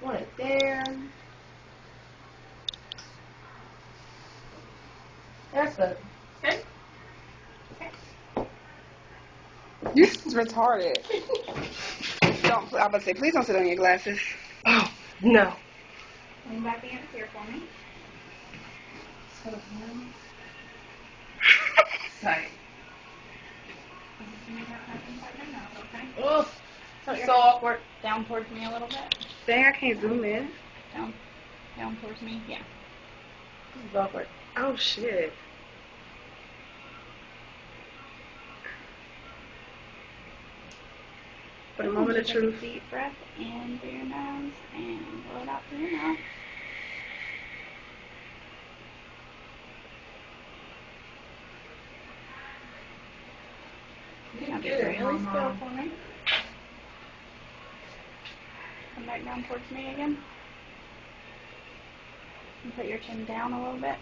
Want it there. That's good. Good? You're retarded. Don't. I was about to say, please don't sit on your glasses. Oh, no. Lean back against here for me. Tight. Oh, so awkward. Down towards me a little bit. Dang, I can't zoom in. Down towards me. Yeah. This is awkward. Oh, shit. For the moment of Take a truth. deep breath in through your nose and blow it out through your mouth. Now be really still for me. Come back down towards me again. And put your chin down a little bit.